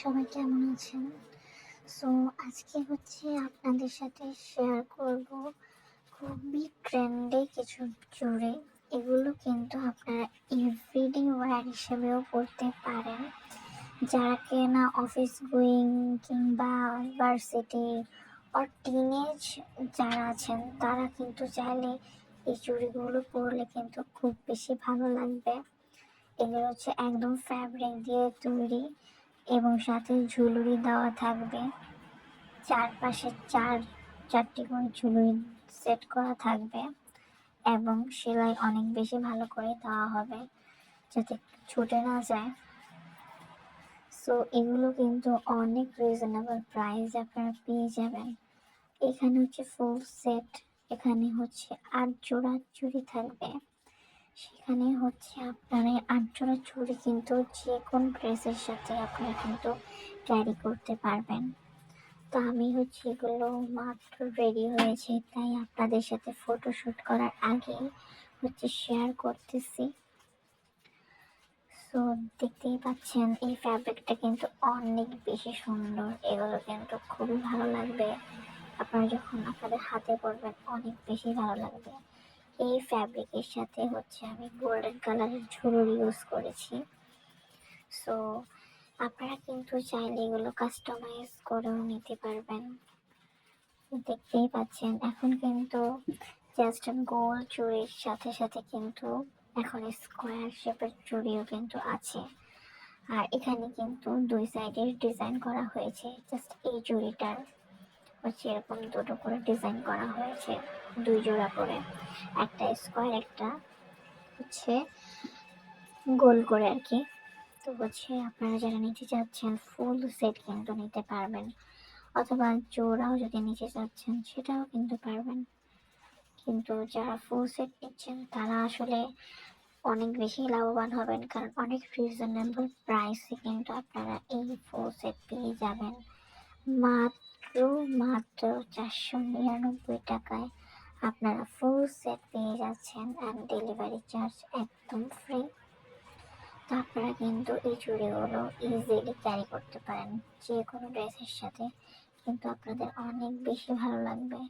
সবাই কেমন আছেন? সো আজকে আপনাদের সাথে শেয়ার করব খুবই ট্রেন্ডি কিছু চুড়ি। এগুলো কিন্তু আপনারা এভরিডে ওয়্যার হিসেবেও পরতে পারেন। যারা কিনা অফিস গোয়িং কিংবা ভার্সিটি অর টিনেজ যারা আছেন তারা কিন্তু চাইলে এই চুড়িগুলো পরলে কিন্তু খুব বেশি ভালো লাগবে। এগুলো একদম ফ্যাব্রিক দিয়ে তৈরি এবং সাথে ঝুলুরি দেওয়া থাকবে। চারপাশে চারটি করে ঝুলুরি সেট করা থাকবে এবং সেলাই অনেক বেশি ভালো করে দেওয়া হবে যাতে ছুটে না যায়। সো এগুলো কিন্তু অনেক রিজনেবল প্রাইস আপনারা পেয়ে যাবেন। এখানে ফুল সেট, এখানে 8 জোড়া চুড়ি থাকবে। সেখানে আপনারা 8 জোড়া চুড়ি কিন্তু যে কোনো ড্রেসের সাথে আপনারা কিন্তু ক্যারি করতে পারবেন। তো আমি এগুলো মাত্র রেডি হয়েছে, তাই আপনাদের সাথে ফটোশ্যুট করার আগে শেয়ার করতেছি। সো দেখতেই পাচ্ছেন এই ফ্যাব্রিকটা কিন্তু অনেক বেশি সুন্দর। এগুলো কিন্তু খুবই ভালো লাগবে, আপনারা যখন আপনাদের হাতে পরবেন অনেক বেশি ভালো লাগবে। এই ফ্যাব্রিকের সাথে আমি গোল্ডেন কালারের ঝুলুর ইউজ করেছি। সো আপনারা কিন্তু চাইলে এগুলো কাস্টমাইজ করেও নিতে পারবেন। দেখতেই পাচ্ছেন এখন কিন্তু জাস্ট গোল চুড়ির সাথে সাথে কিন্তু এখন স্কোয়ার শেপের চুড়িও কিন্তু আছে। আর এখানে কিন্তু দুই সাইডে ডিজাইন করা হয়েছে। জাস্ট এই চুড়িটার এরকম দুটো করে ডিজাইন করা হয়েছে, 2 জোড়া করে, একটা স্কোয়ার একটা গোল করে আর কি। তো আপনারা যারা নিতে চাচ্ছেন ফুল সেট কিন্তু নিতে পারবেন, অথবা জোড়াও যদি নিতে চাচ্ছেন সেটাও কিন্তু পারবেন। কিন্তু যারা ফুল সেট নিচ্ছেন তারা আসলে অনেক বেশি লাভবান হবেন, কারণ অনেক রিজনেবল প্রাইসে কিন্তু আপনারা এই ফুল সেট পেয়ে যাবেন মাত্র মাত্র 499 টাকায়। আপনারা ফুল সেট পেয়ে যাচ্ছেন অ্যান্ড ডেলিভারি চার্জ একদম ফ্রি। তো আপনারা কিন্তু এই চুড়িগুলো ইজিলি ক্যারি করতে পারেন যে কোনো ড্রেসের সাথে, কিন্তু আপনাদের অনেক বেশি ভালো লাগবে।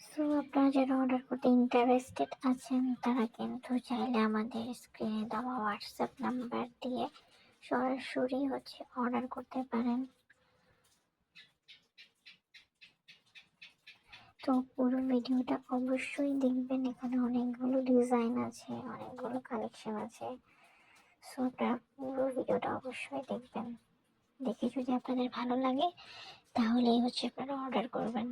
সো আপনারা যারা অর্ডার করতে ইন্টারেস্টেড আছেন তারা কিন্তু চাইলে আমাদের স্ক্রিনে দেওয়া হোয়াটসঅ্যাপ নাম্বার দিয়ে সরাসরি অর্ডার করতে পারেন। তো পুরো ভিডিওটা অবশ্যই দেখবেন, এখানে অনেকগুলো ডিজাইন আছে, অনেকগুলো কালেকশন আছে। সো আপনারা পুরো ভিডিওটা অবশ্যই দেখবেন, দেখে যদি আপনাদের ভালো লাগে তাহলেই আপনারা অর্ডার করবেন।